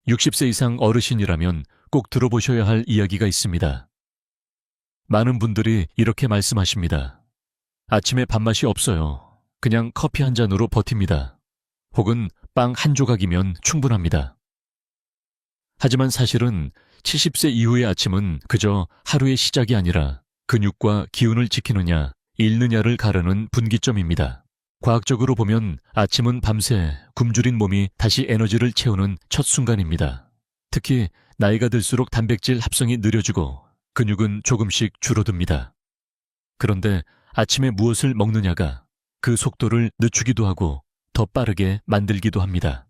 60세 이상 어르신이라면 꼭 들어보셔야 할 이야기가 있습니다. 많은 분들이 이렇게 말씀하십니다. 아침에 밥맛이 없어요. 그냥 커피 한 잔으로 버팁니다. 혹은 빵 한 조각이면 충분합니다. 하지만 사실은 70세 이후의 아침은 그저 하루의 시작이 아니라 근육과 기운을 지키느냐, 잃느냐를 가르는 분기점입니다. 과학적으로 보면 아침은 밤새 굶주린 몸이 다시 에너지를 채우는 첫 순간입니다. 특히 나이가 들수록 단백질 합성이 느려지고 근육은 조금씩 줄어듭니다. 그런데 아침에 무엇을 먹느냐가 그 속도를 늦추기도 하고 더 빠르게 만들기도 합니다.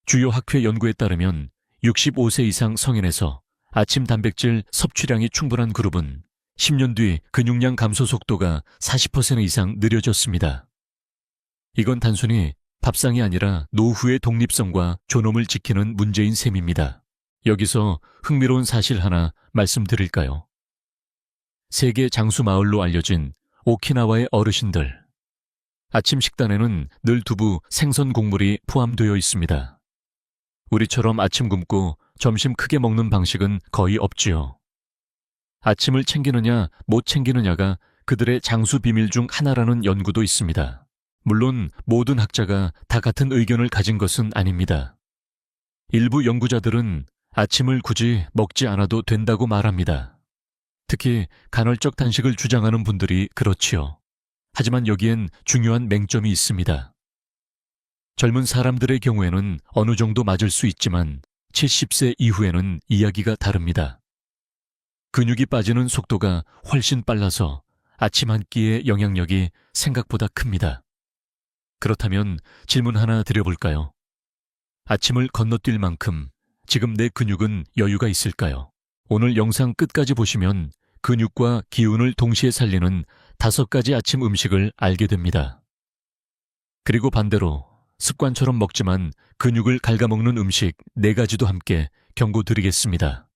주요 학회 연구에 따르면 65세 이상 성인에서 아침 단백질 섭취량이 충분한 그룹은 10년 뒤 근육량 감소 속도가 40% 이상 느려졌습니다. 이건 단순히 밥상이 아니라 노후의 독립성과 존엄을 지키는 문제인 셈입니다. 여기서 흥미로운 사실 하나 말씀드릴까요? 세계 장수 마을로 알려진 오키나와의 어르신들. 아침 식단에는 늘 두부, 생선 곡물이 포함되어 있습니다. 우리처럼 아침 굶고 점심 크게 먹는 방식은 거의 없지요. 아침을 챙기느냐 못 챙기느냐가 그들의 장수 비밀 중 하나라는 연구도 있습니다. 물론 모든 학자가 다 같은 의견을 가진 것은 아닙니다. 일부 연구자들은 아침을 굳이 먹지 않아도 된다고 말합니다. 특히 간헐적 단식을 주장하는 분들이 그렇지요. 하지만 여기엔 중요한 맹점이 있습니다. 젊은 사람들의 경우에는 어느 정도 맞을 수 있지만 70세 이후에는 이야기가 다릅니다. 근육이 빠지는 속도가 훨씬 빨라서 아침 한 끼의 영향력이 생각보다 큽니다. 그렇다면 질문 하나 드려볼까요? 아침을 건너뛸 만큼 지금 내 근육은 여유가 있을까요? 오늘 영상 끝까지 보시면 근육과 기운을 동시에 살리는 5가지 아침 음식을 알게 됩니다. 그리고 반대로 습관처럼 먹지만 근육을 갉아먹는 음식 4가지도 함께 경고드리겠습니다.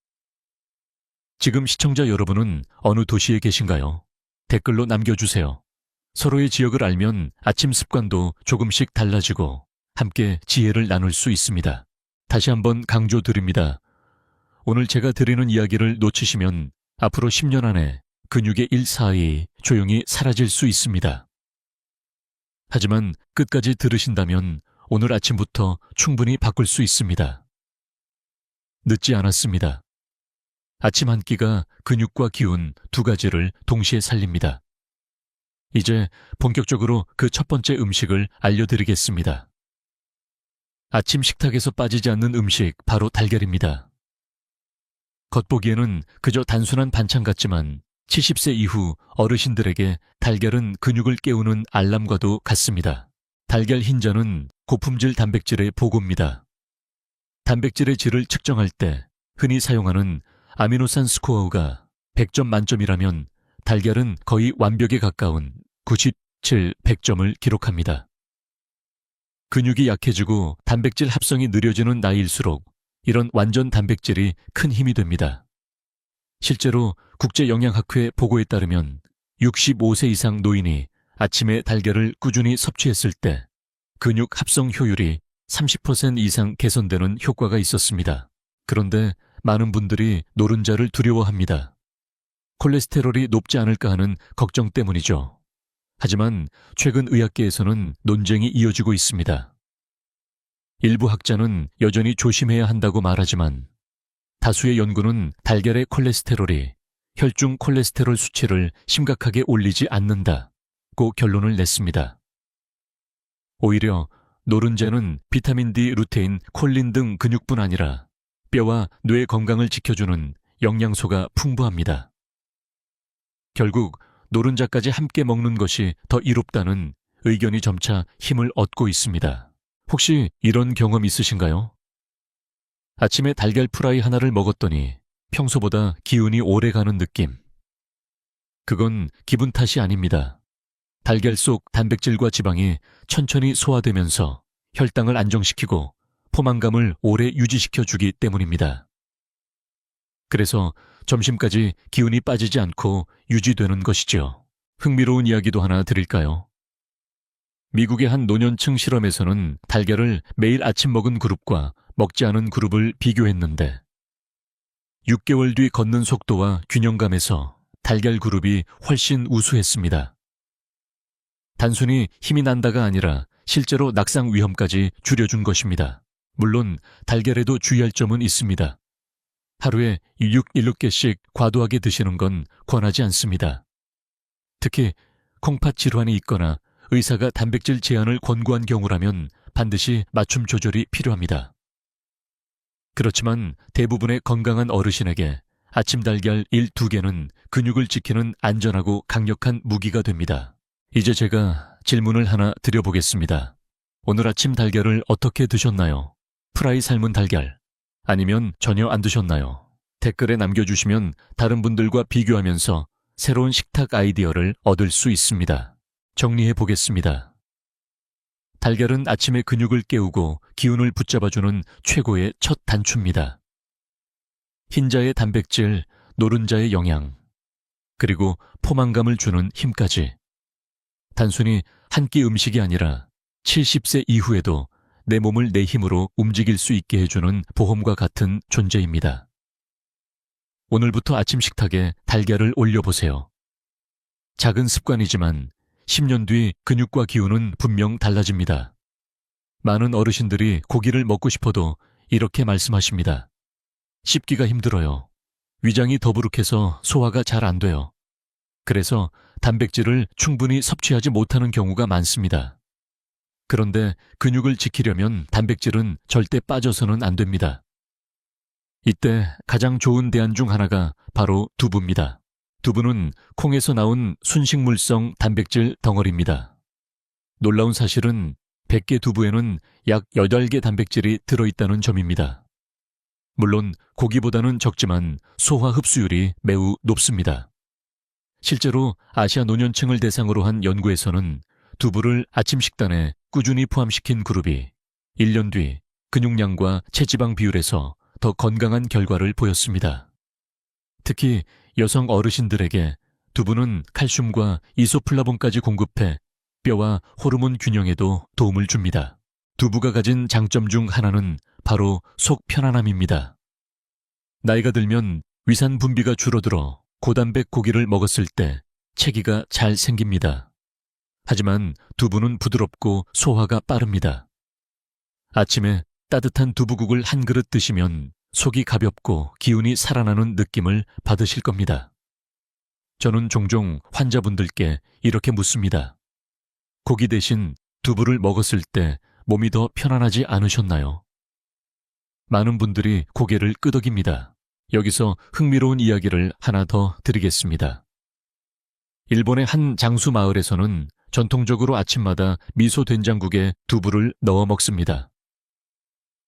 지금 시청자 여러분은 어느 도시에 계신가요? 댓글로 남겨주세요. 서로의 지역을 알면 아침 습관도 조금씩 달라지고 함께 지혜를 나눌 수 있습니다. 다시 한번 강조드립니다. 오늘 제가 드리는 이야기를 놓치시면 앞으로 10년 안에 근육의 일사이 조용히 사라질 수 있습니다. 하지만 끝까지 들으신다면 오늘 아침부터 충분히 바꿀 수 있습니다. 늦지 않았습니다. 아침 한 끼가 근육과 기운 2가지를 동시에 살립니다. 이제 본격적으로 그 첫 번째 음식을 알려드리겠습니다. 아침 식탁에서 빠지지 않는 음식 바로 달걀입니다. 겉보기에는 그저 단순한 반찬 같지만 70세 이후 어르신들에게 달걀은 근육을 깨우는 알람과도 같습니다. 달걀 흰자는 고품질 단백질의 보고입니다. 단백질의 질을 측정할 때 흔히 사용하는 아미노산 스코어가 100점 만점이라면 달걀은 거의 완벽에 가까운 97, 100점을 기록합니다. 근육이 약해지고 단백질 합성이 느려지는 나이일수록 이런 완전 단백질이 큰 힘이 됩니다. 실제로 국제영양학회 보고에 따르면 65세 이상 노인이 아침에 달걀을 꾸준히 섭취했을 때 근육 합성 효율이 30% 이상 개선되는 효과가 있었습니다. 그런데 많은 분들이 노른자를 두려워합니다. 콜레스테롤이 높지 않을까 하는 걱정 때문이죠. 하지만 최근 의학계에서는 논쟁이 이어지고 있습니다. 일부 학자는 여전히 조심해야 한다고 말하지만 다수의 연구는 달걀의 콜레스테롤이 혈중 콜레스테롤 수치를 심각하게 올리지 않는다고 결론을 냈습니다. 오히려 노른자는 비타민 D, 루테인, 콜린 등 근육뿐 아니라 뼈와 뇌 건강을 지켜주는 영양소가 풍부합니다. 결국 노른자까지 함께 먹는 것이 더 이롭다는 의견이 점차 힘을 얻고 있습니다. 혹시 이런 경험 있으신가요? 아침에 달걀 프라이 하나를 먹었더니 평소보다 기운이 오래 가는 느낌. 그건 기분 탓이 아닙니다. 달걀 속 단백질과 지방이 천천히 소화되면서 혈당을 안정시키고 포만감을 오래 유지시켜주기 때문입니다. 그래서 점심까지 기운이 빠지지 않고 유지되는 것이죠. 흥미로운 이야기도 하나 드릴까요? 미국의 한 노년층 실험에서는 달걀을 매일 아침 먹은 그룹과 먹지 않은 그룹을 비교했는데 6개월 뒤 걷는 속도와 균형감에서 달걀 그룹이 훨씬 우수했습니다. 단순히 힘이 난다가 아니라 실제로 낙상 위험까지 줄여준 것입니다. 물론 달걀에도 주의할 점은 있습니다. 하루에 7개씩 과도하게 드시는 건 권하지 않습니다. 특히 콩팥 질환이 있거나 의사가 단백질 제한을 권고한 경우라면 반드시 맞춤 조절이 필요합니다. 그렇지만 대부분의 건강한 어르신에게 아침 달걀 1-2개는 근육을 지키는 안전하고 강력한 무기가 됩니다. 이제 제가 질문을 하나 드려보겠습니다. 오늘 아침 달걀을 어떻게 드셨나요? 프라이 삶은 달걀, 아니면 전혀 안 드셨나요? 댓글에 남겨주시면 다른 분들과 비교하면서 새로운 식탁 아이디어를 얻을 수 있습니다. 정리해 보겠습니다. 달걀은 아침에 근육을 깨우고 기운을 붙잡아주는 최고의 첫 단추입니다. 흰자의 단백질, 노른자의 영양, 그리고 포만감을 주는 힘까지. 단순히 한 끼 음식이 아니라 70세 이후에도 내 몸을 내 힘으로 움직일 수 있게 해주는 보험과 같은 존재입니다. 오늘부터 아침 식탁에 달걀을 올려보세요. 작은 습관이지만 10년 뒤 근육과 기운은 분명 달라집니다. 많은 어르신들이 고기를 먹고 싶어도 이렇게 말씀하십니다. 씹기가 힘들어요. 위장이 더부룩해서 소화가 잘 안 돼요. 그래서 단백질을 충분히 섭취하지 못하는 경우가 많습니다. 그런데 근육을 지키려면 단백질은 절대 빠져서는 안 됩니다. 이때 가장 좋은 대안 중 하나가 바로 두부입니다. 두부는 콩에서 나온 순식물성 단백질 덩어리입니다. 놀라운 사실은 100개 두부에는 약 8개 단백질이 들어있다는 점입니다. 물론 고기보다는 적지만 소화 흡수율이 매우 높습니다. 실제로 아시아 노년층을 대상으로 한 연구에서는 두부를 아침 식단에 꾸준히 포함시킨 그룹이 1년 뒤 근육량과 체지방 비율에서 더 건강한 결과를 보였습니다. 특히 여성 어르신들에게 두부는 칼슘과 이소플라본까지 공급해 뼈와 호르몬 균형에도 도움을 줍니다. 두부가 가진 장점 중 하나는 바로 속 편안함입니다. 나이가 들면 위산 분비가 줄어들어 고단백 고기를 먹었을 때 체기가 잘 생깁니다. 하지만 두부는 부드럽고 소화가 빠릅니다. 아침에 따뜻한 두부국을 한 그릇 드시면 속이 가볍고 기운이 살아나는 느낌을 받으실 겁니다. 저는 종종 환자분들께 이렇게 묻습니다. 고기 대신 두부를 먹었을 때 몸이 더 편안하지 않으셨나요? 많은 분들이 고개를 끄덕입니다. 여기서 흥미로운 이야기를 하나 더 드리겠습니다. 일본의 한 장수 마을에서는 전통적으로 아침마다 미소 된장국에 두부를 넣어 먹습니다.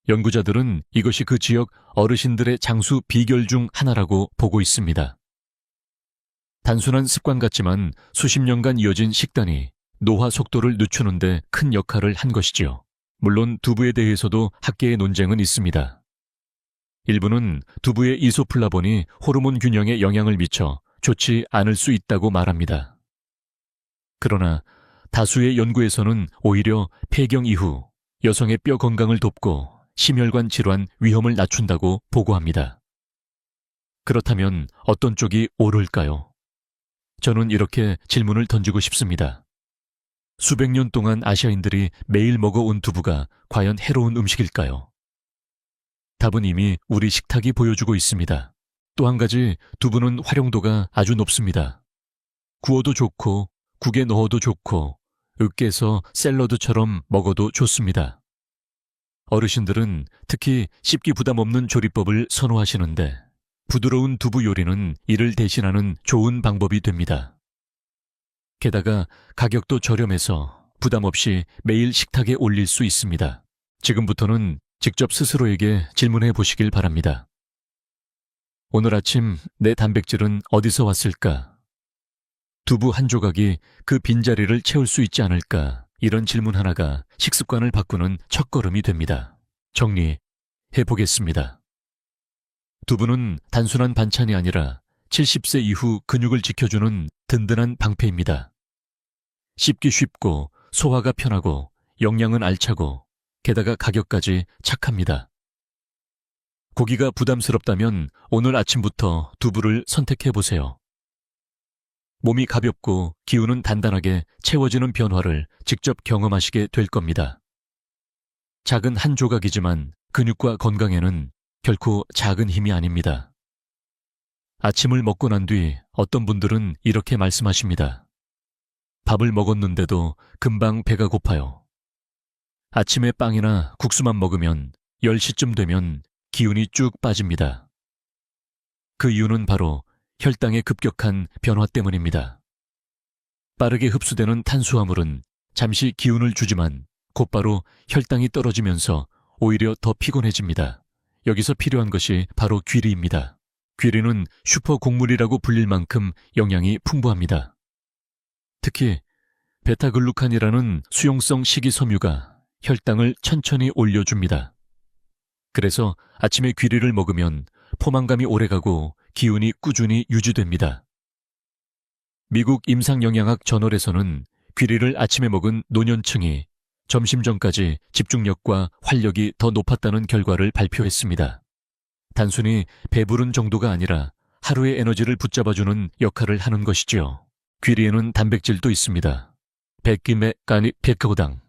연구자들은 이것이 그 지역 어르신들의 장수 비결 중 하나라고 보고 있습니다. 단순한 습관 같지만 수십 년간 이어진 식단이 노화 속도를 늦추는 데 큰 역할을 한 것이지요. 물론 두부에 대해서도 학계의 논쟁은 있습니다. 일부는 두부의 이소플라본이 호르몬 균형에 영향을 미쳐 좋지 않을 수 있다고 말합니다. 그러나 다수의 연구에서는 오히려 폐경 이후 여성의 뼈 건강을 돕고 심혈관 질환 위험을 낮춘다고 보고합니다. 그렇다면 어떤 쪽이 옳을까요? 저는 이렇게 질문을 던지고 싶습니다. 수백 년 동안 아시아인들이 매일 먹어온 두부가 과연 해로운 음식일까요? 답은 이미 우리 식탁이 보여주고 있습니다. 또 한 가지, 두부는 활용도가 아주 높습니다. 구워도 좋고, 국에 넣어도 좋고, 으깨서 샐러드처럼 먹어도 좋습니다. 어르신들은 특히 씹기 부담 없는 조리법을 선호하시는데 부드러운 두부 요리는 이를 대신하는 좋은 방법이 됩니다. 게다가 가격도 저렴해서 부담 없이 매일 식탁에 올릴 수 있습니다. 지금부터는 직접 스스로에게 질문해 보시길 바랍니다. 오늘 아침 내 단백질은 어디서 왔을까? 두부 한 조각이 그 빈자리를 채울 수 있지 않을까? 이런 질문 하나가 식습관을 바꾸는 첫걸음이 됩니다. 정리해 보겠습니다. 두부는 단순한 반찬이 아니라 70세 이후 근육을 지켜주는 든든한 방패입니다. 씹기 쉽고 소화가 편하고 영양은 알차고 게다가 가격까지 착합니다. 고기가 부담스럽다면 오늘 아침부터 두부를 선택해보세요. 몸이 가볍고 기운은 단단하게 채워지는 변화를 직접 경험하시게 될 겁니다. 작은 한 조각이지만 근육과 건강에는 결코 작은 힘이 아닙니다. 아침을 먹고 난 뒤 어떤 분들은 이렇게 말씀하십니다. 밥을 먹었는데도 금방 배가 고파요. 아침에 빵이나 국수만 먹으면 10시쯤 되면 기운이 쭉 빠집니다. 그 이유는 바로 혈당의 급격한 변화 때문입니다. 빠르게 흡수되는 탄수화물은 잠시 기운을 주지만 곧바로 혈당이 떨어지면서 오히려 더 피곤해집니다. 여기서 필요한 것이 바로 귀리입니다. 귀리는 슈퍼 곡물이라고 불릴 만큼 영양이 풍부합니다. 특히 베타글루칸이라는 수용성 식이섬유가 혈당을 천천히 올려줍니다. 그래서 아침에 귀리를 먹으면 포만감이 오래가고 기운이 꾸준히 유지됩니다. 미국 임상영양학 저널에서는 귀리를 아침에 먹은 노년층이 점심 전까지 집중력과 활력이 더 높았다는 결과를 발표했습니다. 단순히 배부른 정도가 아니라 하루의 에너지를 붙잡아주는 역할을 하는 것이지요. 귀리에는 단백질도 있습니다. 100g의 까니 100g,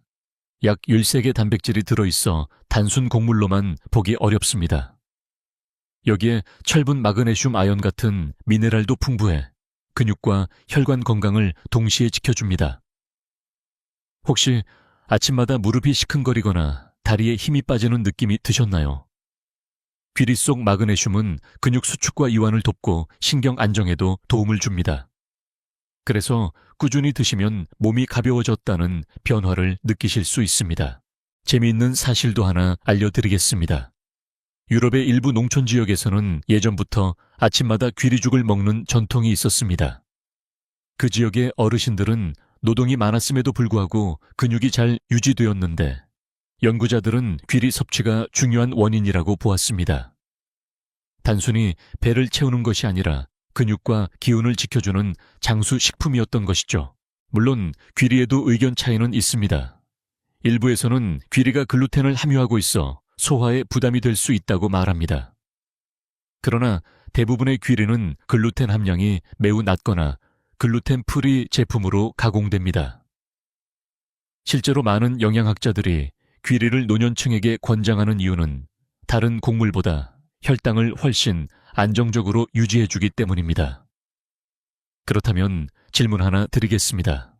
약 13개 단백질이 들어있어 단순 곡물로만 보기 어렵습니다. 여기에 철분, 마그네슘, 아연 같은 미네랄도 풍부해 근육과 혈관 건강을 동시에 지켜줍니다. 혹시 아침마다 무릎이 시큰거리거나 다리에 힘이 빠지는 느낌이 드셨나요? 귀리 속 마그네슘은 근육 수축과 이완을 돕고 신경 안정에도 도움을 줍니다. 그래서 꾸준히 드시면 몸이 가벼워졌다는 변화를 느끼실 수 있습니다. 재미있는 사실도 하나 알려드리겠습니다. 유럽의 일부 농촌 지역에서는 예전부터 아침마다 귀리죽을 먹는 전통이 있었습니다. 그 지역의 어르신들은 노동이 많았음에도 불구하고 근육이 잘 유지되었는데 연구자들은 귀리 섭취가 중요한 원인이라고 보았습니다. 단순히 배를 채우는 것이 아니라 근육과 기운을 지켜주는 장수 식품이었던 것이죠. 물론 귀리에도 의견 차이는 있습니다. 일부에서는 귀리가 글루텐을 함유하고 있어 소화에 부담이 될 수 있다고 말합니다. 그러나 대부분의 귀리는 글루텐 함량이 매우 낮거나 글루텐 프리 제품으로 가공됩니다. 실제로 많은 영양학자들이 귀리를 노년층에게 권장하는 이유는 다른 곡물보다 혈당을 훨씬 안정적으로 유지해주기 때문입니다. 그렇다면 질문 하나 드리겠습니다.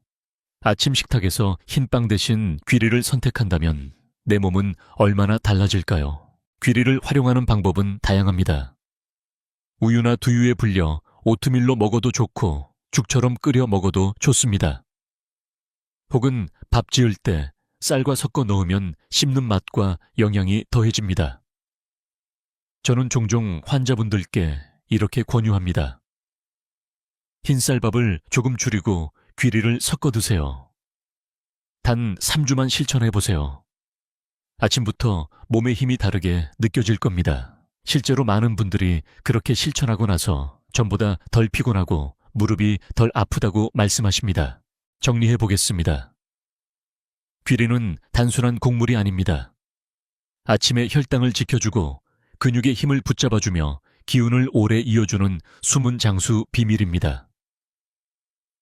아침 식탁에서 흰빵 대신 귀리를 선택한다면 내 몸은 얼마나 달라질까요? 귀리를 활용하는 방법은 다양합니다. 우유나 두유에 불려 오트밀로 먹어도 좋고 죽처럼 끓여 먹어도 좋습니다. 혹은 밥 지을 때 쌀과 섞어 넣으면 씹는 맛과 영양이 더해집니다. 저는 종종 환자분들께 이렇게 권유합니다. 흰쌀밥을 조금 줄이고 귀리를 섞어 드세요. 단 3주만 실천해보세요. 아침부터 몸의 힘이 다르게 느껴질 겁니다. 실제로 많은 분들이 그렇게 실천하고 나서 전보다 덜 피곤하고 무릎이 덜 아프다고 말씀하십니다. 정리해 보겠습니다. 귀리는 단순한 곡물이 아닙니다. 아침에 혈당을 지켜주고 근육의 힘을 붙잡아주며 기운을 오래 이어주는 숨은 장수 비밀입니다.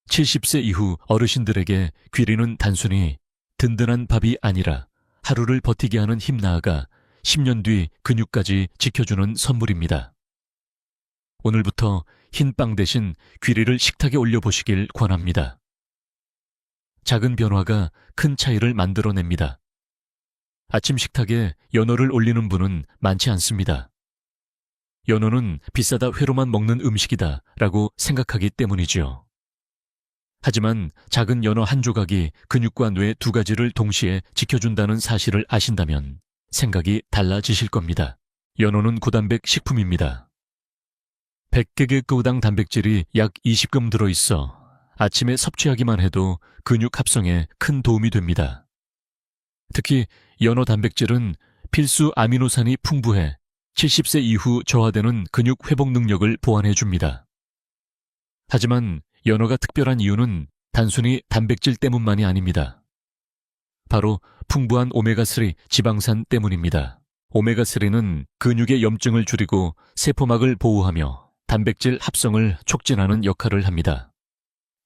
70세 이후 어르신들에게 귀리는 단순히 든든한 밥이 아니라 하루를 버티게 하는 힘 나아가 10년 뒤 근육까지 지켜주는 선물입니다. 오늘부터 흰빵 대신 귀리를 식탁에 올려보시길 권합니다. 작은 변화가 큰 차이를 만들어냅니다. 아침 식탁에 연어를 올리는 분은 많지 않습니다. 연어는 비싸다 회로만 먹는 음식이다 라고 생각하기 때문이지요. 하지만 작은 연어 한 조각이 근육과 뇌 두 가지를 동시에 지켜준다는 사실을 아신다면 생각이 달라지실 겁니다. 연어는 고단백 식품입니다. 100개의 단백질이 약 20g 들어있어 아침에 섭취하기만 해도 근육 합성에 큰 도움이 됩니다. 특히 연어 단백질은 필수 아미노산이 풍부해 70세 이후 저하되는 근육 회복 능력을 보완해줍니다. 하지만 연어가 특별한 이유는 단순히 단백질 때문만이 아닙니다. 바로 풍부한 오메가3 지방산 때문입니다. 오메가3는 근육의 염증을 줄이고 세포막을 보호하며 단백질 합성을 촉진하는 역할을 합니다.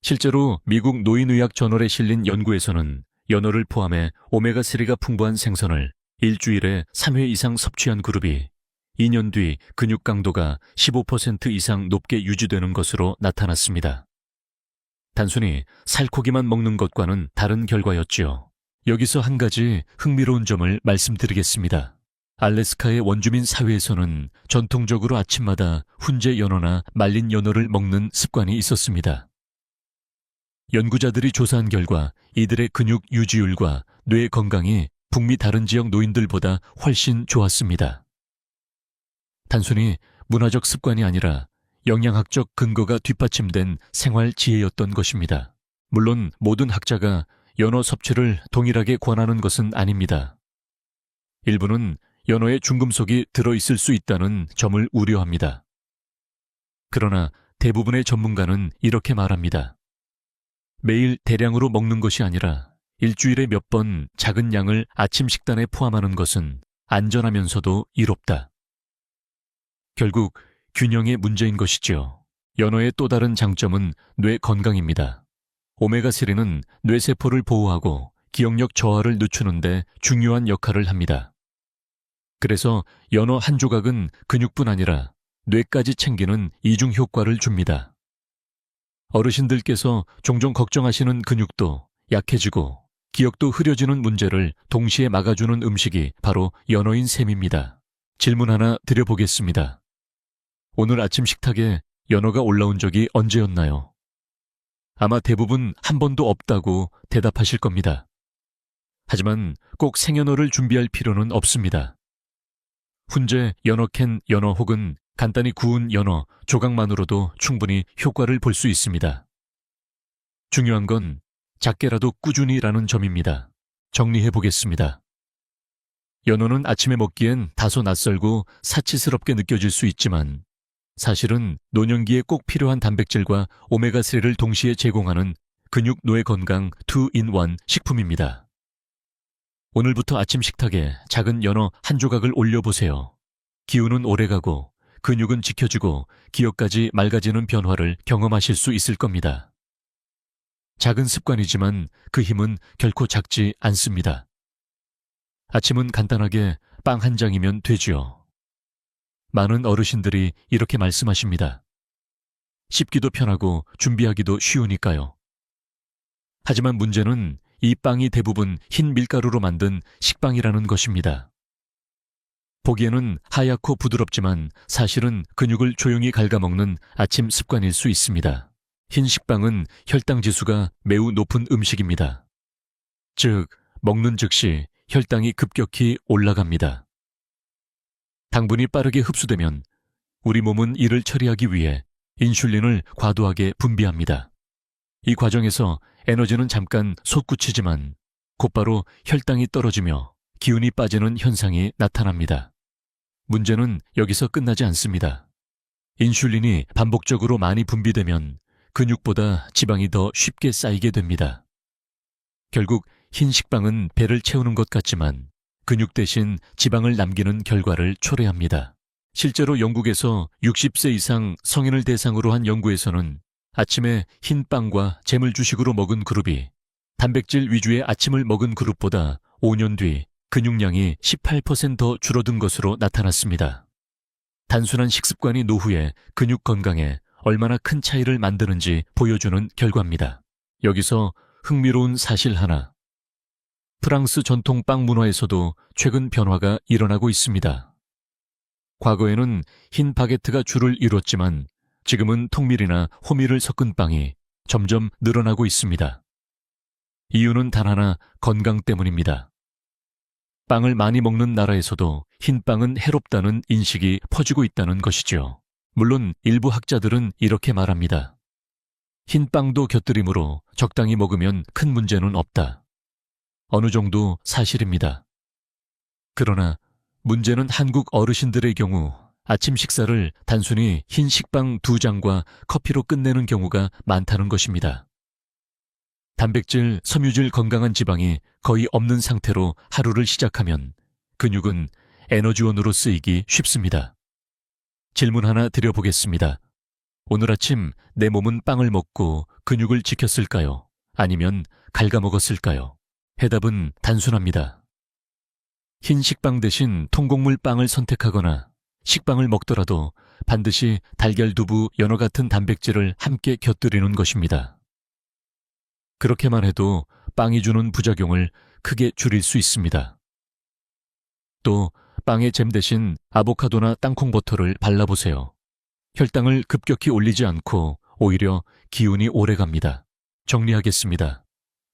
실제로 미국 노인의학 저널에 실린 연구에서는 연어를 포함해 오메가3가 풍부한 생선을 일주일에 3회 이상 섭취한 그룹이 2년 뒤 근육 강도가 15% 이상 높게 유지되는 것으로 나타났습니다. 단순히 살코기만 먹는 것과는 다른 결과였지요. 여기서 한 가지 흥미로운 점을 말씀드리겠습니다. 알래스카의 원주민 사회에서는 전통적으로 아침마다 훈제 연어나 말린 연어를 먹는 습관이 있었습니다. 연구자들이 조사한 결과 이들의 근육 유지율과 뇌 건강이 북미 다른 지역 노인들보다 훨씬 좋았습니다. 단순히 문화적 습관이 아니라 영양학적 근거가 뒷받침된 생활 지혜였던 것입니다. 물론 모든 학자가 연어 섭취를 동일하게 권하는 것은 아닙니다. 일부는 연어에 중금속이 들어있을 수 있다는 점을 우려합니다. 그러나 대부분의 전문가는 이렇게 말합니다. 매일 대량으로 먹는 것이 아니라 일주일에 몇 번 작은 양을 아침 식단에 포함하는 것은 안전하면서도 이롭다. 결국 균형의 문제인 것이지요. 연어의 또 다른 장점은 뇌 건강입니다. 오메가3는 뇌세포를 보호하고 기억력 저하를 늦추는 데 중요한 역할을 합니다. 그래서 연어 한 조각은 근육뿐 아니라 뇌까지 챙기는 이중 효과를 줍니다. 어르신들께서 종종 걱정하시는 근육도 약해지고 기억도 흐려지는 문제를 동시에 막아주는 음식이 바로 연어인 셈입니다. 질문 하나 드려보겠습니다. 오늘 아침 식탁에 연어가 올라온 적이 언제였나요? 아마 대부분 한 번도 없다고 대답하실 겁니다. 하지만 꼭 생연어를 준비할 필요는 없습니다. 훈제, 연어캔, 연어 혹은 간단히 구운 연어, 조각만으로도 충분히 효과를 볼 수 있습니다. 중요한 건 작게라도 꾸준히라는 점입니다. 정리해 보겠습니다. 연어는 아침에 먹기엔 다소 낯설고 사치스럽게 느껴질 수 있지만 사실은 노년기에 꼭 필요한 단백질과 오메가3를 동시에 제공하는 근육 뇌 건강 2-in-1 식품입니다. 오늘부터 아침 식탁에 작은 연어 한 조각을 올려보세요. 기운은 오래가고 근육은 지켜지고 기억까지 맑아지는 변화를 경험하실 수 있을 겁니다. 작은 습관이지만 그 힘은 결코 작지 않습니다. 아침은 간단하게 빵 한 장이면 되지요. 많은 어르신들이 이렇게 말씀하십니다. 씹기도 편하고 준비하기도 쉬우니까요. 하지만 문제는 이 빵이 대부분 흰 밀가루로 만든 식빵이라는 것입니다. 보기에는 하얗고 부드럽지만 사실은 근육을 조용히 갉아먹는 아침 습관일 수 있습니다. 흰 식빵은 혈당 지수가 매우 높은 음식입니다. 즉, 먹는 즉시 혈당이 급격히 올라갑니다. 당분이 빠르게 흡수되면 우리 몸은 이를 처리하기 위해 인슐린을 과도하게 분비합니다. 이 과정에서 에너지는 잠깐 솟구치지만 곧바로 혈당이 떨어지며 기운이 빠지는 현상이 나타납니다. 문제는 여기서 끝나지 않습니다. 인슐린이 반복적으로 많이 분비되면 근육보다 지방이 더 쉽게 쌓이게 됩니다. 결국 흰 식빵은 배를 채우는 것 같지만 근육 대신 지방을 남기는 결과를 초래합니다. 실제로 영국에서 60세 이상 성인을 대상으로 한 연구에서는 아침에 흰 빵과 잼을 주식으로 먹은 그룹이 단백질 위주의 아침을 먹은 그룹보다 5년 뒤 근육량이 18% 줄어든 것으로 나타났습니다. 단순한 식습관이 노후에 근육 건강에 얼마나 큰 차이를 만드는지 보여주는 결과입니다. 여기서 흥미로운 사실 하나. 프랑스 전통 빵 문화에서도 최근 변화가 일어나고 있습니다. 과거에는 흰 바게트가 주를 이뤘지만 지금은 통밀이나 호밀을 섞은 빵이 점점 늘어나고 있습니다. 이유는 단 하나, 건강 때문입니다. 빵을 많이 먹는 나라에서도 흰 빵은 해롭다는 인식이 퍼지고 있다는 것이죠. 물론 일부 학자들은 이렇게 말합니다. 흰 빵도 곁들임으로 적당히 먹으면 큰 문제는 없다. 어느 정도 사실입니다. 그러나 문제는 한국 어르신들의 경우 아침 식사를 단순히 흰 식빵 2장과 커피로 끝내는 경우가 많다는 것입니다. 단백질, 섬유질 건강한 지방이 거의 없는 상태로 하루를 시작하면 근육은 에너지원으로 쓰이기 쉽습니다. 질문 하나 드려보겠습니다. 오늘 아침 내 몸은 빵을 먹고 근육을 지켰을까요? 아니면 갉아먹었을까요? 해답은 단순합니다. 흰 식빵 대신 통곡물 빵을 선택하거나 식빵을 먹더라도 반드시 달걀, 두부, 연어 같은 단백질을 함께 곁들이는 것입니다. 그렇게만 해도 빵이 주는 부작용을 크게 줄일 수 있습니다. 또 빵에 잼 대신 아보카도나 땅콩버터를 발라보세요. 혈당을 급격히 올리지 않고 오히려 기운이 오래갑니다. 정리하겠습니다.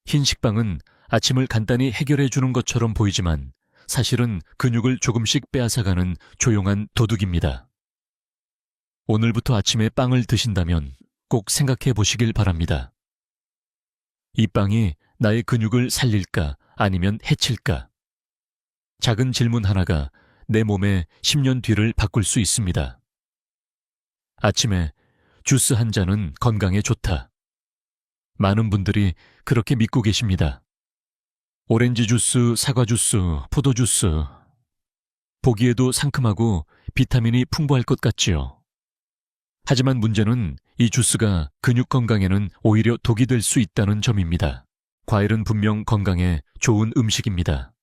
흰 식빵은 아침을 간단히 해결해 주는 것처럼 보이지만 사실은 근육을 조금씩 빼앗아가는 조용한 도둑입니다. 오늘부터 아침에 빵을 드신다면 꼭 생각해 보시길 바랍니다. 이 빵이 나의 근육을 살릴까 아니면 해칠까? 작은 질문 하나가 내 몸의 10년 뒤를 바꿀 수 있습니다. 아침에 주스 한 잔은 건강에 좋다. 많은 분들이 그렇게 믿고 계십니다. 오렌지 주스, 사과 주스, 포도 주스. 보기에도 상큼하고 비타민이 풍부할 것 같지요. 하지만 문제는 이 주스가 근육 건강에는 오히려 독이 될 수 있다는 점입니다. 과일은 분명 건강에 좋은 음식입니다.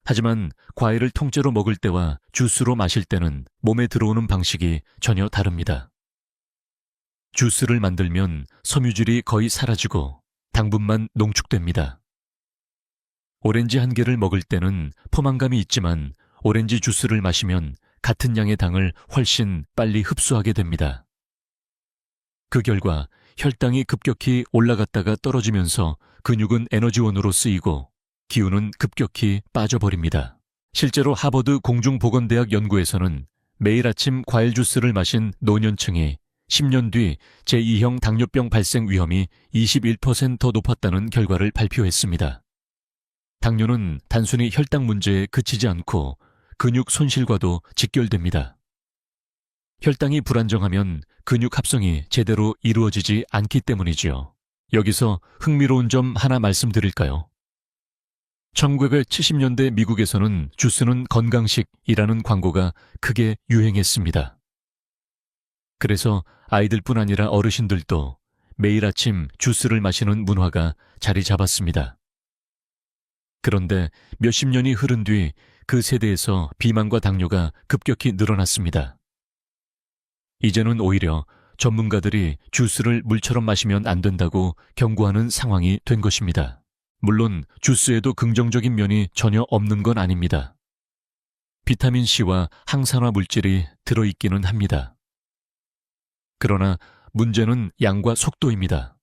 하지만 과일을 통째로 먹을 때와 주스로 마실 때는 몸에 들어오는 방식이 전혀 다릅니다. 주스를 만들면 섬유질이 거의 사라지고 당분만 농축됩니다. 오렌지 한 개를 먹을 때는 포만감이 있지만 오렌지 주스를 마시면 같은 양의 당을 훨씬 빨리 흡수하게 됩니다. 그 결과 혈당이 급격히 올라갔다가 떨어지면서 근육은 에너지원으로 쓰이고 기운은 급격히 빠져버립니다. 실제로 하버드 공중보건대학 연구에서는 매일 아침 과일 주스를 마신 노년층이 10년 뒤 제2형 당뇨병 발생 위험이 21% 높았다는 결과를 발표했습니다. 당뇨는 단순히 혈당 문제에 그치지 않고 근육 손실과도 직결됩니다. 혈당이 불안정하면 근육 합성이 제대로 이루어지지 않기 때문이지요. 여기서 흥미로운 점 하나 말씀드릴까요? 1970년대 미국에서는 주스는 건강식이라는 광고가 크게 유행했습니다. 그래서 아이들뿐 아니라 어르신들도 매일 아침 주스를 마시는 문화가 자리 잡았습니다. 그런데 몇십 년이 흐른 뒤 그 세대에서 비만과 당뇨가 급격히 늘어났습니다. 이제는 오히려 전문가들이 주스를 물처럼 마시면 안 된다고 경고하는 상황이 된 것입니다. 물론 주스에도 긍정적인 면이 전혀 없는 건 아닙니다. 비타민C와 항산화 물질이 들어있기는 합니다. 그러나 문제는 양과 속도입니다.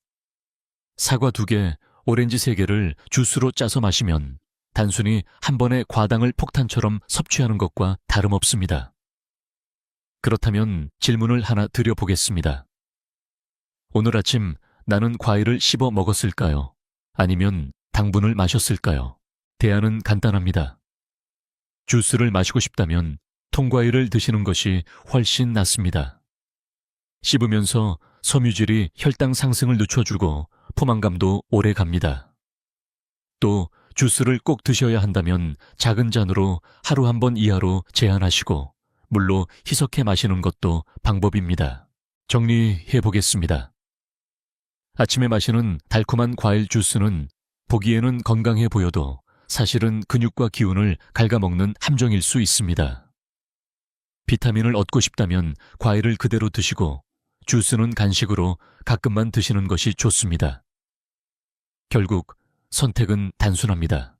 사과 2개, 오렌지 3개를 주스로 짜서 마시면 단순히 한 번에 과당을 폭탄처럼 섭취하는 것과 다름없습니다. 그렇다면 질문을 하나 드려보겠습니다. 오늘 아침 나는 과일을 씹어 먹었을까요? 아니면 당분을 마셨을까요? 대안은 간단합니다. 주스를 마시고 싶다면 통과일을 드시는 것이 훨씬 낫습니다. 씹으면서 섬유질이 혈당 상승을 늦춰주고 포만감도 오래 갑니다. 또 주스를 꼭 드셔야 한다면 작은 잔으로 하루 한 번 이하로 제한하시고 물로 희석해 마시는 것도 방법입니다. 정리해 보겠습니다. 아침에 마시는 달콤한 과일 주스는 보기에는 건강해 보여도 사실은 근육과 기운을 갉아먹는 함정일 수 있습니다. 비타민을 얻고 싶다면 과일을 그대로 드시고 주스는 간식으로 가끔만 드시는 것이 좋습니다. 결국 선택은 단순합니다.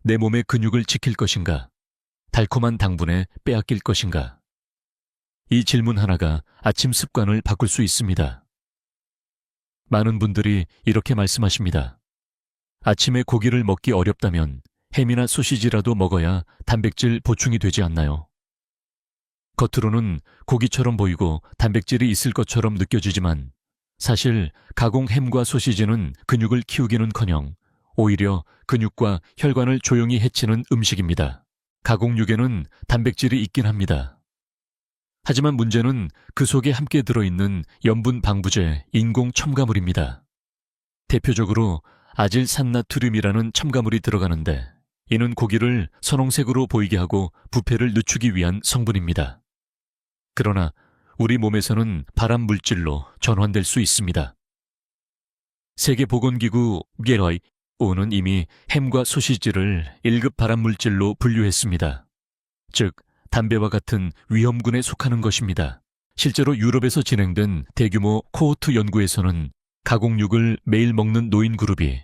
내 몸의 근육을 지킬 것인가? 달콤한 당분에 빼앗길 것인가? 이 질문 하나가 아침 습관을 바꿀 수 있습니다. 많은 분들이 이렇게 말씀하십니다. 아침에 고기를 먹기 어렵다면 햄이나 소시지라도 먹어야 단백질 보충이 되지 않나요? 겉으로는 고기처럼 보이고 단백질이 있을 것처럼 느껴지지만 사실 가공 햄과 소시지는 근육을 키우기는커녕 오히려 근육과 혈관을 조용히 해치는 음식입니다. 가공 육에는 단백질이 있긴 합니다. 하지만 문제는 그 속에 함께 들어있는 염분 방부제, 인공 첨가물입니다. 대표적으로 아질산나트륨이라는 첨가물이 들어가는데 이는 고기를 선홍색으로 보이게 하고 부패를 늦추기 위한 성분입니다. 그러나 우리 몸에서는 발암 물질로 전환될 수 있습니다. 세계보건기구 WHO는 이미 햄과 소시지를 1급 발암 물질로 분류했습니다. 즉, 담배와 같은 위험군에 속하는 것입니다. 실제로 유럽에서 진행된 대규모 코호트 연구에서는 가공육을 매일 먹는 노인 그룹이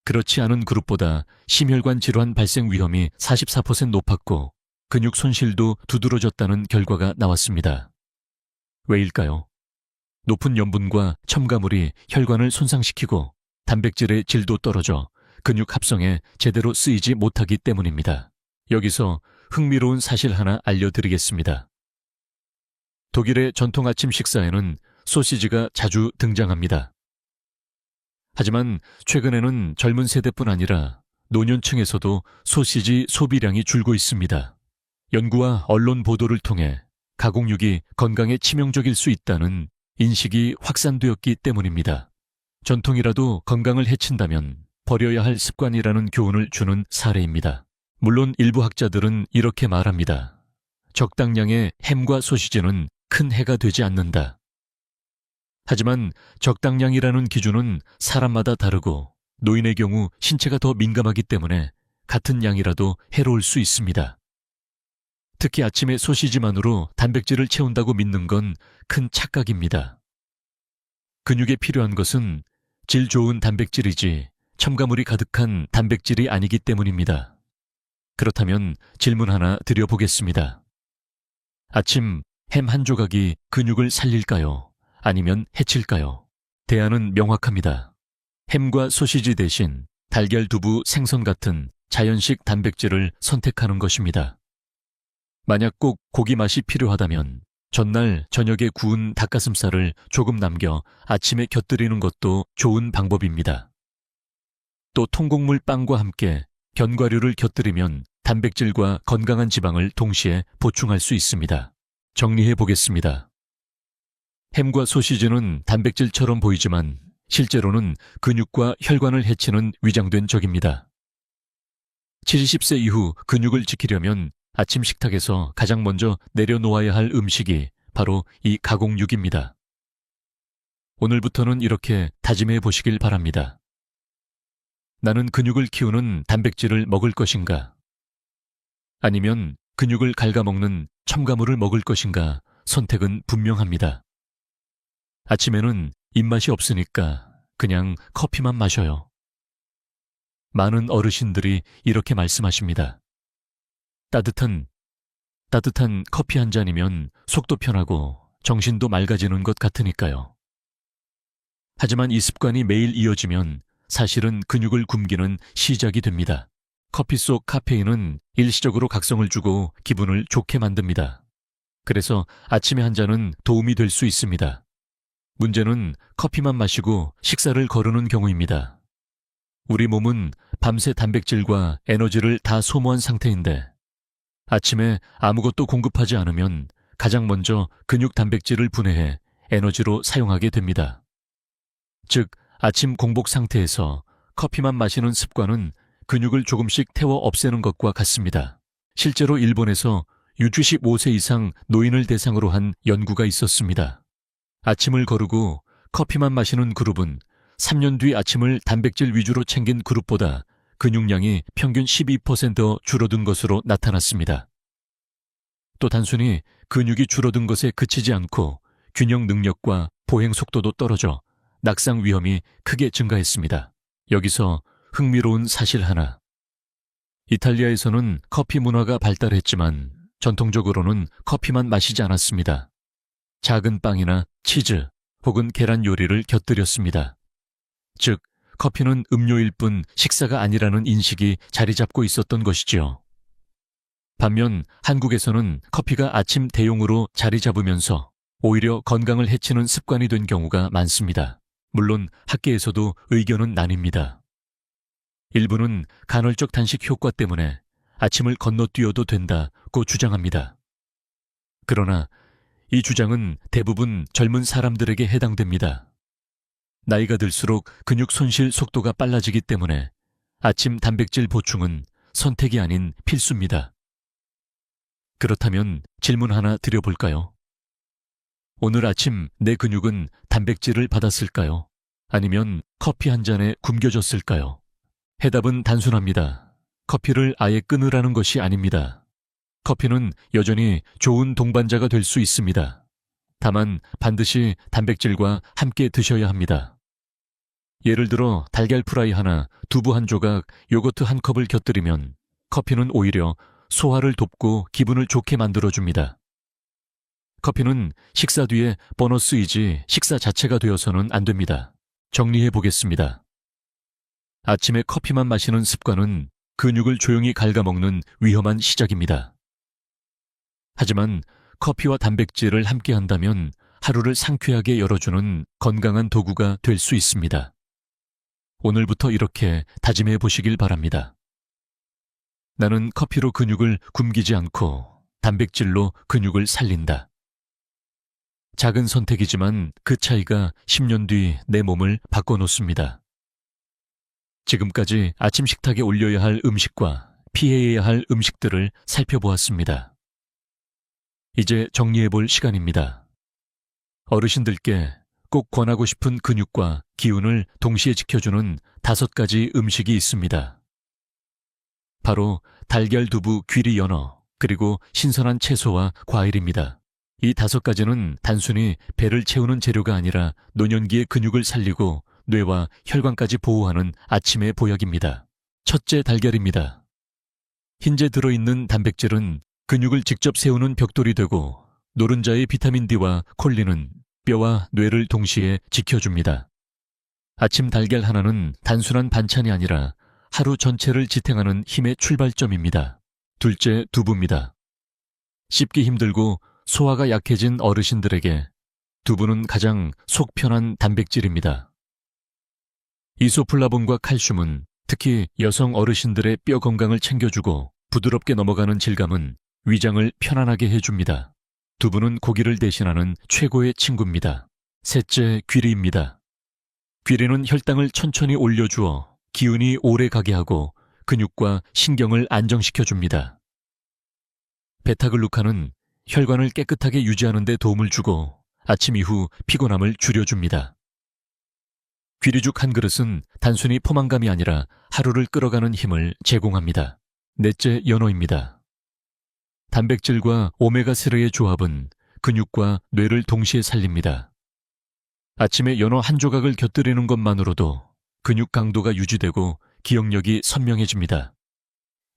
그렇지 않은 그룹보다 심혈관 질환 발생 위험이 44% 높았고 근육 손실도 두드러졌다는 결과가 나왔습니다. 왜일까요? 높은 염분과 첨가물이 혈관을 손상시키고 단백질의 질도 떨어져 근육 합성에 제대로 쓰이지 못하기 때문입니다. 여기서 흥미로운 사실 하나 알려드리겠습니다. 독일의 전통 아침 식사에는 소시지가 자주 등장합니다. 하지만 최근에는 젊은 세대뿐 아니라 노년층에서도 소시지 소비량이 줄고 있습니다. 연구와 언론 보도를 통해 가공육이 건강에 치명적일 수 있다는 인식이 확산되었기 때문입니다. 전통이라도 건강을 해친다면 버려야 할 습관이라는 교훈을 주는 사례입니다. 물론 일부 학자들은 이렇게 말합니다. 적당량의 햄과 소시지는 큰 해가 되지 않는다. 하지만 적당량이라는 기준은 사람마다 다르고 노인의 경우 신체가 더 민감하기 때문에 같은 양이라도 해로울 수 있습니다. 특히 아침에 소시지만으로 단백질을 채운다고 믿는 건 큰 착각입니다. 근육에 필요한 것은 질 좋은 단백질이지 첨가물이 가득한 단백질이 아니기 때문입니다. 그렇다면 질문 하나 드려보겠습니다. 아침 햄 한 조각이 근육을 살릴까요? 아니면 해칠까요? 대안은 명확합니다. 햄과 소시지 대신 달걀, 두부, 생선 같은 자연식 단백질을 선택하는 것입니다. 만약 꼭 고기 맛이 필요하다면 전날 저녁에 구운 닭가슴살을 조금 남겨 아침에 곁들이는 것도 좋은 방법입니다. 또 통곡물 빵과 함께 견과류를 곁들이면 단백질과 건강한 지방을 동시에 보충할 수 있습니다. 정리해 보겠습니다. 햄과 소시지는 단백질처럼 보이지만 실제로는 근육과 혈관을 해치는 위장된 적입니다. 70세 이후 근육을 지키려면 아침 식탁에서 가장 먼저 내려놓아야 할 음식이 바로 이 가공육입니다. 오늘부터는 이렇게 다짐해 보시길 바랍니다. 나는 근육을 키우는 단백질을 먹을 것인가? 아니면 근육을 갉아먹는 첨가물을 먹을 것인가? 선택은 분명합니다. 아침에는 입맛이 없으니까 그냥 커피만 마셔요. 많은 어르신들이 이렇게 말씀하십니다. 따뜻한 커피 한 잔이면 속도 편하고 정신도 맑아지는 것 같으니까요. 하지만 이 습관이 매일 이어지면 사실은 근육을 굶기는 시작이 됩니다. 커피 속 카페인은 일시적으로 각성을 주고 기분을 좋게 만듭니다. 그래서 아침에 한 잔은 도움이 될 수 있습니다. 문제는 커피만 마시고 식사를 거르는 경우입니다. 우리 몸은 밤새 단백질과 에너지를 다 소모한 상태인데 아침에 아무것도 공급하지 않으면 가장 먼저 근육 단백질을 분해해 에너지로 사용하게 됩니다. 즉, 아침 공복 상태에서 커피만 마시는 습관은 근육을 조금씩 태워 없애는 것과 같습니다. 실제로 일본에서 65세 이상 노인을 대상으로 한 연구가 있었습니다. 아침을 거르고 커피만 마시는 그룹은 3년 뒤 아침을 단백질 위주로 챙긴 그룹보다 근육량이 평균 12% 줄어든 것으로 나타났습니다. 또 단순히 근육이 줄어든 것에 그치지 않고 균형 능력과 보행 속도도 떨어져 낙상 위험이 크게 증가했습니다. 여기서 흥미로운 사실 하나. 이탈리아에서는 커피 문화가 발달했지만 전통적으로는 커피만 마시지 않았습니다. 작은 빵이나 치즈 혹은 계란 요리를 곁들였습니다. 즉, 커피는 음료일 뿐 식사가 아니라는 인식이 자리 잡고 있었던 것이지요. 반면 한국에서는 커피가 아침 대용으로 자리 잡으면서 오히려 건강을 해치는 습관이 된 경우가 많습니다. 물론 학계에서도 의견은 나뉩니다. 일부는 간헐적 단식 효과 때문에 아침을 건너뛰어도 된다고 주장합니다. 그러나 이 주장은 대부분 젊은 사람들에게 해당됩니다. 나이가 들수록 근육 손실 속도가 빨라지기 때문에 아침 단백질 보충은 선택이 아닌 필수입니다. 그렇다면 질문 하나 드려볼까요? 오늘 아침 내 근육은 단백질을 받았을까요? 아니면 커피 한 잔에 굶겨졌을까요? 해답은 단순합니다. 커피를 아예 끊으라는 것이 아닙니다. 커피는 여전히 좋은 동반자가 될 수 있습니다. 다만 반드시 단백질과 함께 드셔야 합니다. 예를 들어 달걀 프라이 하나, 두부 한 조각, 요거트 한 컵을 곁들이면 커피는 오히려 소화를 돕고 기분을 좋게 만들어줍니다. 커피는 식사 뒤에 보너스이지 식사 자체가 되어서는 안 됩니다. 정리해 보겠습니다. 아침에 커피만 마시는 습관은 근육을 조용히 갉아먹는 위험한 시작입니다. 하지만 커피와 단백질을 함께 한다면 하루를 상쾌하게 열어주는 건강한 도구가 될 수 있습니다. 오늘부터 이렇게 다짐해 보시길 바랍니다. 나는 커피로 근육을 굶기지 않고 단백질로 근육을 살린다. 작은 선택이지만 그 차이가 10년 뒤 내 몸을 바꿔놓습니다. 지금까지 아침 식탁에 올려야 할 음식과 피해야 할 음식들을 살펴보았습니다. 이제 정리해 볼 시간입니다. 어르신들께 꼭 권하고 싶은 근육과 기운을 동시에 지켜주는 5가지 음식이 있습니다. 바로 달걀, 두부, 귀리, 연어, 그리고 신선한 채소와 과일입니다. 이 5가지는 단순히 배를 채우는 재료가 아니라 노년기의 근육을 살리고 뇌와 혈관까지 보호하는 아침의 보약입니다. 첫째, 달걀입니다. 흰재 들어있는 단백질은 근육을 직접 세우는 벽돌이 되고 노른자의 비타민 D와 콜린은 뼈와 뇌를 동시에 지켜줍니다. 아침 달걀 하나는 단순한 반찬이 아니라 하루 전체를 지탱하는 힘의 출발점입니다. 둘째, 두부입니다. 씹기 힘들고 소화가 약해진 어르신들에게 두부는 가장 속 편한 단백질입니다. 이소플라본과 칼슘은 특히 여성 어르신들의 뼈 건강을 챙겨주고 부드럽게 넘어가는 질감은 위장을 편안하게 해줍니다. 두부는 고기를 대신하는 최고의 친구입니다. 셋째, 귀리입니다. 귀리는 혈당을 천천히 올려주어 기운이 오래 가게 하고 근육과 신경을 안정시켜줍니다. 베타글루칸은 혈관을 깨끗하게 유지하는 데 도움을 주고 아침 이후 피곤함을 줄여줍니다. 귀리죽 한 그릇은 단순히 포만감이 아니라 하루를 끌어가는 힘을 제공합니다. 넷째, 연어입니다. 단백질과 오메가3의 조합은 근육과 뇌를 동시에 살립니다. 아침에 연어 한 조각을 곁들이는 것만으로도 근육 강도가 유지되고 기억력이 선명해집니다.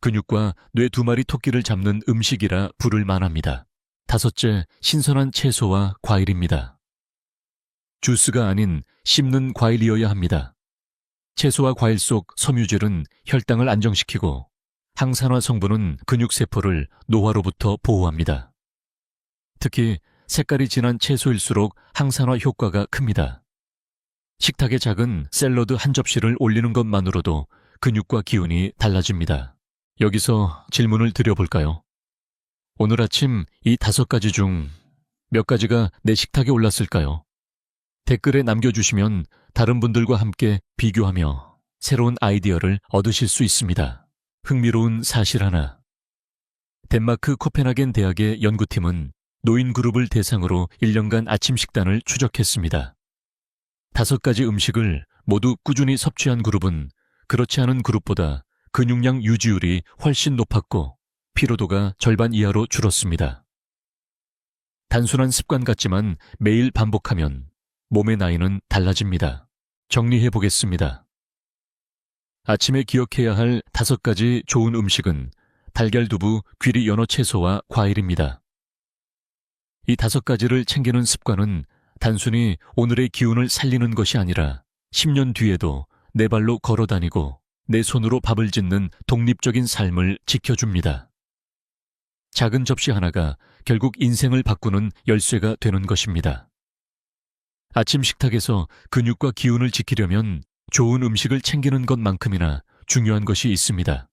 근육과 뇌 2마리 토끼를 잡는 음식이라 부를 만합니다. 다섯째, 신선한 채소와 과일입니다. 주스가 아닌 씹는 과일이어야 합니다. 채소와 과일 속 섬유질은 혈당을 안정시키고 항산화 성분은 근육세포를 노화로부터 보호합니다. 특히 색깔이 진한 채소일수록 항산화 효과가 큽니다. 식탁에 작은 샐러드 한 접시를 올리는 것만으로도 근육과 기운이 달라집니다. 여기서 질문을 드려볼까요? 오늘 아침 이 5가지 중 몇 가지가 내 식탁에 올랐을까요? 댓글에 남겨주시면 다른 분들과 함께 비교하며 새로운 아이디어를 얻으실 수 있습니다. 흥미로운 사실 하나. 덴마크 코펜하겐 대학의 연구팀은 노인 그룹을 대상으로 1년간 아침 식단을 추적했습니다. 5가지 음식을 모두 꾸준히 섭취한 그룹은 그렇지 않은 그룹보다 근육량 유지율이 훨씬 높았고 피로도가 절반 이하로 줄었습니다. 단순한 습관 같지만 매일 반복하면 몸의 나이는 달라집니다. 정리해 보겠습니다. 아침에 기억해야 할 5가지 좋은 음식은 달걀, 두부, 귀리, 연어, 채소와 과일입니다. 이 5가지를 챙기는 습관은 단순히 오늘의 기운을 살리는 것이 아니라 10년 뒤에도 내 발로 걸어 다니고 내 손으로 밥을 짓는 독립적인 삶을 지켜줍니다. 작은 접시 하나가 결국 인생을 바꾸는 열쇠가 되는 것입니다. 아침 식탁에서 근육과 기운을 지키려면 좋은 음식을 챙기는 것만큼이나 중요한 것이 있습니다.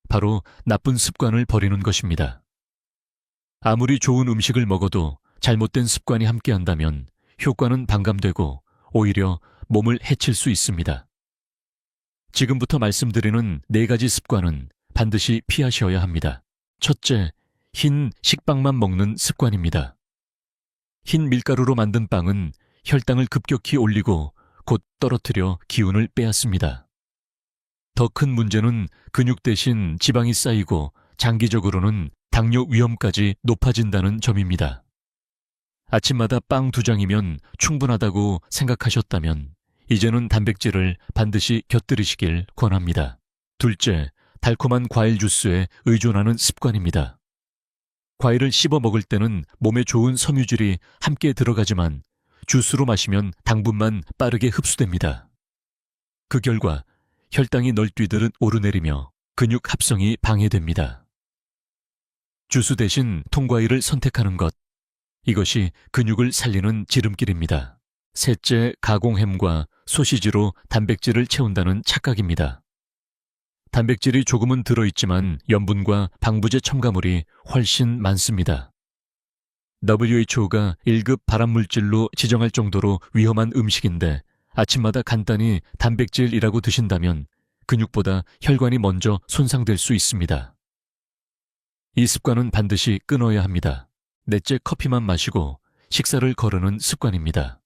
바로 나쁜 습관을 버리는 것입니다. 아무리 좋은 음식을 먹어도 잘못된 습관이 함께한다면 효과는 반감되고 오히려 몸을 해칠 수 있습니다. 지금부터 말씀드리는 4가지 습관은 반드시 피하셔야 합니다. 첫째, 흰 식빵만 먹는 습관입니다. 흰 밀가루로 만든 빵은 혈당을 급격히 올리고 곧 떨어뜨려 기운을 빼앗습니다. 더 큰 문제는 근육 대신 지방이 쌓이고 장기적으로는 당뇨 위험까지 높아진다는 점입니다. 아침마다 빵 2장이면 충분하다고 생각하셨다면 이제는 단백질을 반드시 곁들이시길 권합니다. 둘째, 달콤한 과일 주스에 의존하는 습관입니다. 과일을 씹어 먹을 때는 몸에 좋은 섬유질이 함께 들어가지만 주스로 마시면 당분만 빠르게 흡수됩니다. 그 결과 혈당이 널뛰듯 오르내리며 근육 합성이 방해됩니다. 주스 대신 통과일을 선택하는 것, 이것이 근육을 살리는 지름길입니다. 셋째, 가공햄과 소시지로 단백질을 채운다는 착각입니다. 단백질이 조금은 들어있지만 염분과 방부제 첨가물이 훨씬 많습니다. WHO가 1급 발암물질로 지정할 정도로 위험한 음식인데 아침마다 간단히 단백질이라고 드신다면 근육보다 혈관이 먼저 손상될 수 있습니다. 이 습관은 반드시 끊어야 합니다. 넷째, 커피만 마시고 식사를 거르는 습관입니다.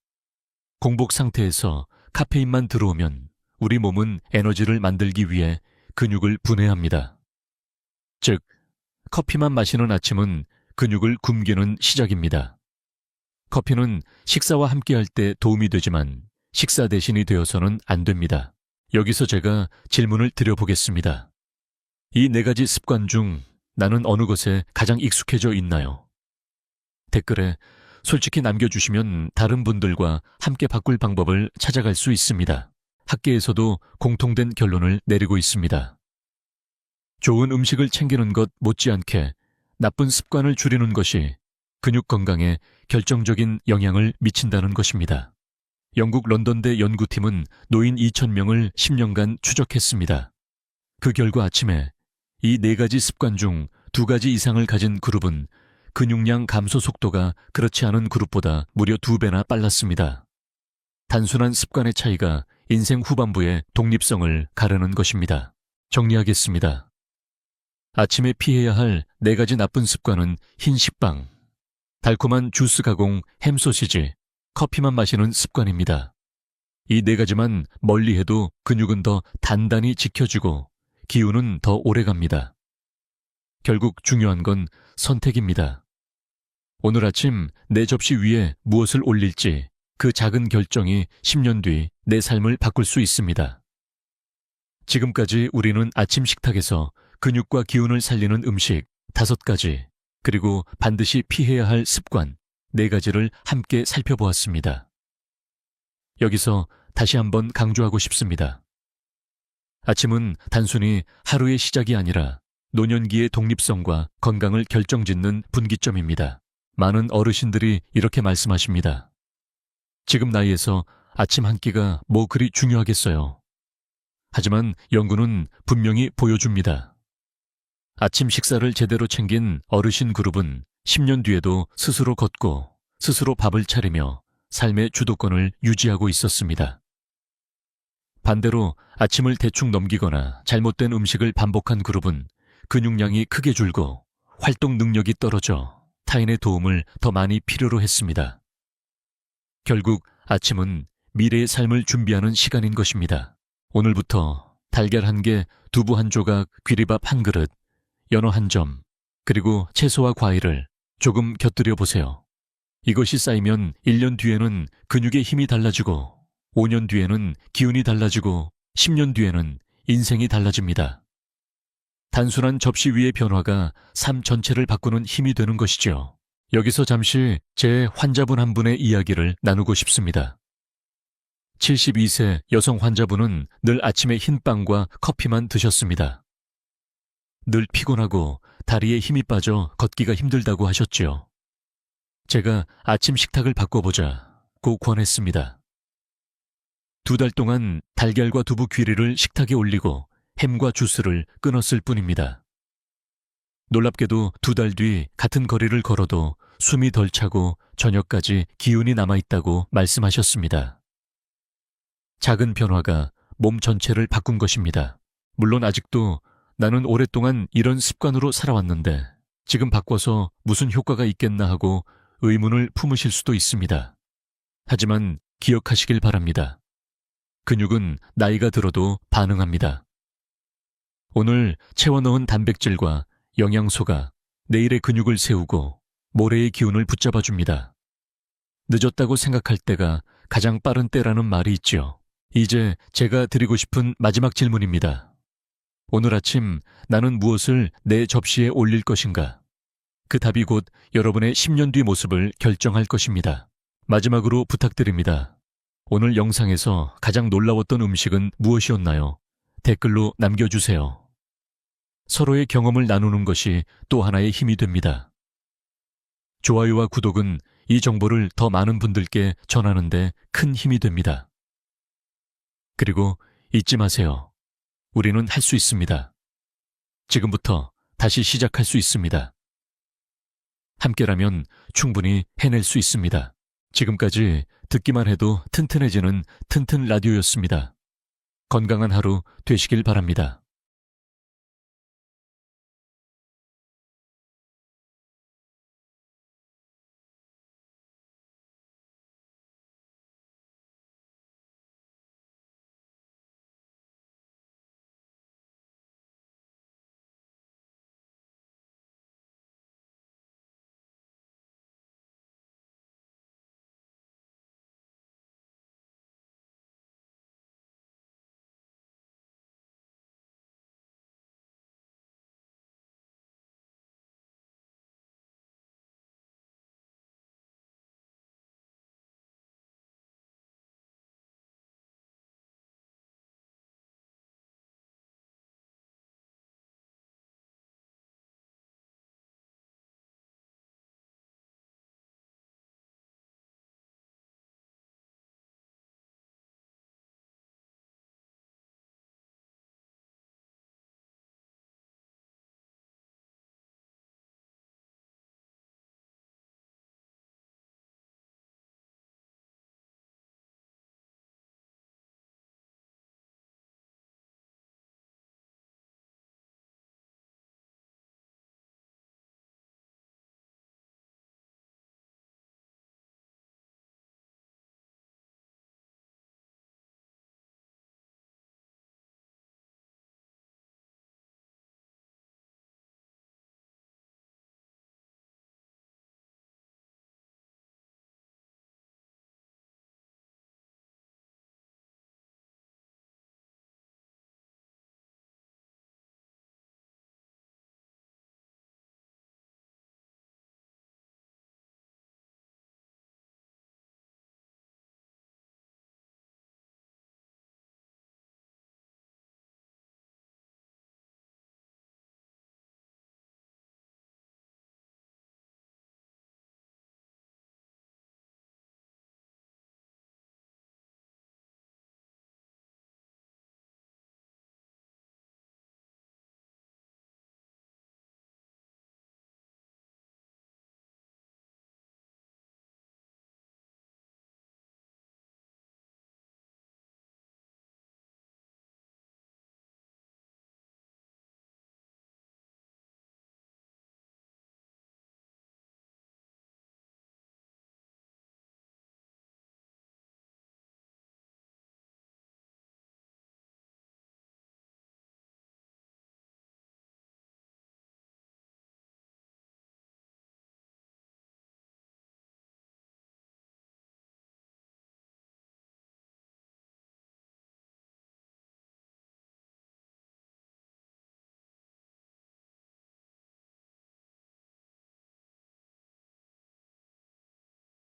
공복 상태에서 카페인만 들어오면 우리 몸은 에너지를 만들기 위해 근육을 분해합니다. 즉, 커피만 마시는 아침은 근육을 굶기는 시작입니다. 커피는 식사와 함께할 때 도움이 되지만 식사 대신이 되어서는 안 됩니다. 여기서 제가 질문을 드려보겠습니다. 이 4가지 습관 중 나는 어느 것에 가장 익숙해져 있나요? 댓글에 솔직히 남겨주시면 다른 분들과 함께 바꿀 방법을 찾아갈 수 있습니다. 학계에서도 공통된 결론을 내리고 있습니다. 좋은 음식을 챙기는 것 못지않게 나쁜 습관을 줄이는 것이 근육 건강에 결정적인 영향을 미친다는 것입니다. 영국 런던대 연구팀은 노인 2,000명을 10년간 추적했습니다. 그 결과 아침에 이 4가지 습관 중 2가지 이상을 가진 그룹은 근육량 감소 속도가 그렇지 않은 그룹보다 무려 2배나 빨랐습니다. 단순한 습관의 차이가 인생 후반부의 독립성을 가르는 것입니다. 정리하겠습니다. 아침에 피해야 할 4가지 나쁜 습관은 흰 식빵, 달콤한 주스 가공 햄 소시지, 커피만 마시는 습관입니다. 이 4가지만 멀리해도 근육은 더 단단히 지켜지고 기운은 더 오래갑니다. 결국 중요한 건 선택입니다. 오늘 아침 내 접시 위에 무엇을 올릴지 그 작은 결정이 10년 뒤 내 삶을 바꿀 수 있습니다. 지금까지 우리는 아침 식탁에서 근육과 기운을 살리는 음식 5가지, 그리고 반드시 피해야 할 습관 4가지를 함께 살펴보았습니다. 여기서 다시 한번 강조하고 싶습니다. 아침은 단순히 하루의 시작이 아니라 노년기의 독립성과 건강을 결정짓는 분기점입니다. 많은 어르신들이 이렇게 말씀하십니다. 지금 나이에서 아침 한 끼가 뭐 그리 중요하겠어요. 하지만 연구는 분명히 보여줍니다. 아침 식사를 제대로 챙긴 어르신 그룹은 10년 뒤에도 스스로 걷고 스스로 밥을 차리며 삶의 주도권을 유지하고 있었습니다. 반대로 아침을 대충 넘기거나 잘못된 음식을 반복한 그룹은 근육량이 크게 줄고 활동 능력이 떨어져 타인의 도움을 더 많이 필요로 했습니다. 결국 아침은 미래의 삶을 준비하는 시간인 것입니다. 오늘부터 달걀 1개, 두부 1조각, 귀리밥 1그릇, 연어 1점, 그리고 채소와 과일을 조금 곁들여 보세요. 이것이 쌓이면 1년 뒤에는 근육의 힘이 달라지고 5년 뒤에는 기운이 달라지고 10년 뒤에는 인생이 달라집니다. 단순한 접시 위의 변화가 삶 전체를 바꾸는 힘이 되는 것이죠. 여기서 잠시 제 환자분 한 분의 이야기를 나누고 싶습니다. 72세 여성 환자분은 늘 아침에 흰빵과 커피만 드셨습니다. 늘 피곤하고 다리에 힘이 빠져 걷기가 힘들다고 하셨지요. 제가 아침 식탁을 바꿔보자고 권했습니다. 2달 동안 달걀과 두부 귀리를 식탁에 올리고 햄과 주스를 끊었을 뿐입니다. 놀랍게도 2달 뒤 같은 거리를 걸어도 숨이 덜 차고 저녁까지 기운이 남아있다고 말씀하셨습니다. 작은 변화가 몸 전체를 바꾼 것입니다. 물론 아직도 나는 오랫동안 이런 습관으로 살아왔는데 지금 바꿔서 무슨 효과가 있겠나 하고 의문을 품으실 수도 있습니다. 하지만 기억하시길 바랍니다. 근육은 나이가 들어도 반응합니다. 오늘 채워넣은 단백질과 영양소가 내일의 근육을 세우고 모레의 기운을 붙잡아 줍니다. 늦었다고 생각할 때가 가장 빠른 때라는 말이 있죠. 이제 제가 드리고 싶은 마지막 질문입니다. 오늘 아침 나는 무엇을 내 접시에 올릴 것인가? 그 답이 곧 여러분의 10년 뒤 모습을 결정할 것입니다. 마지막으로 부탁드립니다. 오늘 영상에서 가장 놀라웠던 음식은 무엇이었나요? 댓글로 남겨주세요. 서로의 경험을 나누는 것이 또 하나의 힘이 됩니다. 좋아요와 구독은 이 정보를 더 많은 분들께 전하는 데 큰 힘이 됩니다. 그리고 잊지 마세요. 우리는 할 수 있습니다. 지금부터 다시 시작할 수 있습니다. 함께라면 충분히 해낼 수 있습니다. 지금까지 듣기만 해도 튼튼해지는 튼튼 라디오였습니다. 건강한 하루 되시길 바랍니다.